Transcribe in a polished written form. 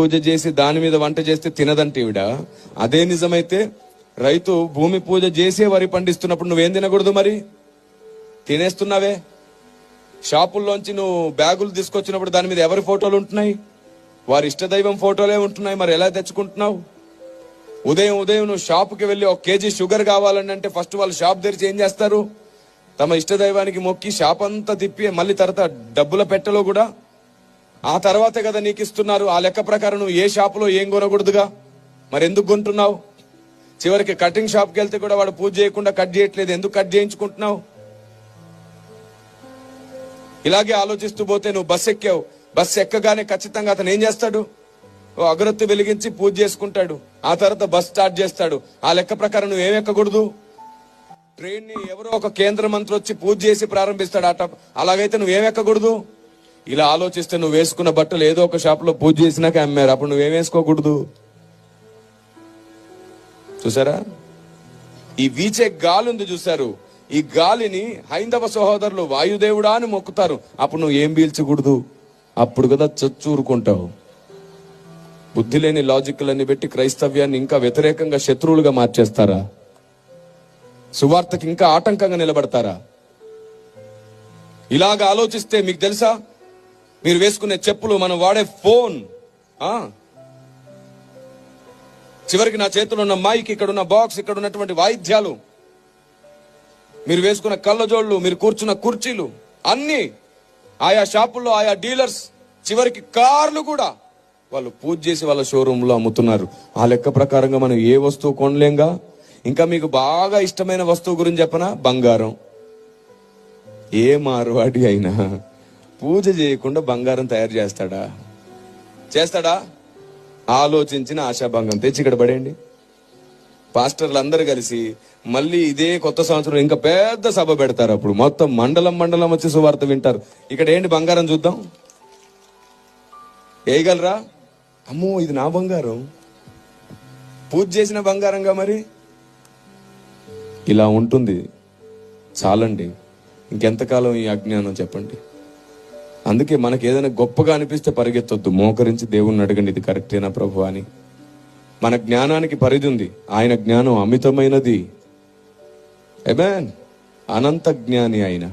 పూజ చేసి దాని మీద వంట చేస్తే తినదంటే ఈవిడ. అదే నిజమైతే రైతు భూమి పూజ చేసే వరి పండిస్తున్నప్పుడు నువ్వేం తినకూడదు? మరి తినేస్తున్నావే. షాపుల్లోంచి నువ్వు బ్యాగులు తీసుకొచ్చినప్పుడు దాని మీద ఎవరి ఫోటోలు ఉంటున్నాయి? వారి ఇష్టదైవం ఫోటోలే ఉంటున్నాయి. మరి ఎలా తెచ్చుకుంటున్నావు? ఉదయం నువ్వు షాపుకి వెళ్ళి 1 కేజీ షుగర్ కావాలని అంటే ఫస్ట్ వాళ్ళు షాప్ తెరిచి ఏం చేస్తారు? తమ ఇష్టదైవానికి మొక్కి షాప్ అంతా తిప్పి మళ్ళీ తర్వాత డబ్బుల పెట్టలో కూడా ఆ తర్వాతే కదా నీకు ఇస్తున్నారు. ఆ లెక్క ప్రకారం నువ్వు ఏ షాపులో ఏం కొనకూడదుగా. మరి ఎందుకు కొంటున్నావు? చివరికి కటింగ్ షాప్కి వెళ్తే కూడా వాడు పూజ చేయకుండా కట్ చేయట్లేదు. ఎందుకు కట్ చేయించుకుంటున్నావు? ఇలాగే ఆలోచిస్తూ పోతే నువ్వు బస్సు ఎక్కావు. బస్సు ఎక్కగానే ఖచ్చితంగా అతను ఏం చేస్తాడు? ఓ అగరొత్తి వెలిగించి పూజ చేసుకుంటాడు. ఆ తర్వాత బస్ స్టార్ట్ చేస్తాడు. ఆ లెక్క ప్రకారం నువ్వేం ఎక్కకూడదు. ట్రైన్ ని ఎవరో ఒక కేంద్ర మంత్రి వచ్చి పూజ చేసి ప్రారంభిస్తాడు ఆట. అలాగైతే నువ్వేం ఎక్కకూడదు. ఇలా ఆలోచిస్తే నువ్వు వేసుకున్న బట్టలు ఏదో ఒక షాప్ లో పూజ చేసినాక అమ్మారు. అప్పుడు నువ్వేం వేసుకోకూడదు. చూసారా? ఈ వీచే గాలి ఉంది చూసారు. ఈ గాలిని హైందవ సహోదరులు వాయుదేవుడా అని మొక్కుతారు. అప్పుడు నువ్వు ఏం పీల్చకూడదు. అప్పుడు కదా చచ్చూరుకుంటావు. బుద్ధి లేని లాజిక్లన్నీ పెట్టి క్రైస్తవ్యాన్ని ఇంకా వ్యతిరేకంగా శత్రువులుగా మార్చేస్తారా? సువార్తకి ఇంకా ఆటంకంగా నిలబడతారా? ఇలాగ ఆలోచిస్తే మీకు తెలుసా, మీరు వేసుకునే చెప్పులు, మనం వాడే ఫోన్, చివరికి నా చేతిలో ఉన్న మైక్, ఇక్కడ ఉన్న బాక్స్, ఇక్కడ ఉన్నటువంటి వాయిద్యాలు, మీరు వేసుకున్న కళ్ళజోళ్లు, మీరు కూర్చున్న కుర్చీలు, అన్ని ఆయా షాపుల్లో ఆయా డీలర్స్, చివరికి కార్లు కూడా వాళ్ళు పూజ చేసి వాళ్ళ షోరూమ్ లో అమ్ముతున్నారు. ఆ లెక్క ప్రకారంగా మనం ఏ వస్తువు కొనలేంగా. ఇంకా మీకు బాగా ఇష్టమైన వస్తువు గురించి చెప్పనా? బంగారం. ఏ మార్వాడి అయినా పూజ చేయకుండా బంగారం తయారు చేస్తాడా? ఆలోచించిన ఆశాభంగం తెచ్చి ఇక్కడ పడేయండి. పాస్టర్లు అందరూ కలిసి మళ్ళీ ఇదే కొత్త సంవత్సరం ఇంకా పెద్ద సభ పెడతారు. అప్పుడు మొత్తం మండలం వచ్చి సువార్త వింటారు. ఇక్కడ ఏంటి బంగారం చూద్దాం, వేయగలరా? అమ్మో, ఇది నా బంగారం, పూజ చేసిన బంగారంగా. మరి ఇలా ఉంటుంది. చాలండి, ఇంకెంతకాలం ఈ అజ్ఞానం చెప్పండి. అందుకే మనకి ఏదైనా గొప్పగా అనిపిస్తే పరిగెత్తొద్దు. మోకరించి దేవుణ్ణి అడగండి, ఇది కరెక్టేనా ప్రభు అని. మన జ్ఞానానికి పరిధి ఉంది. ఆయన జ్ఞానం అమితమైనది. ఆమేన్. అనంత జ్ఞాని ఆయన.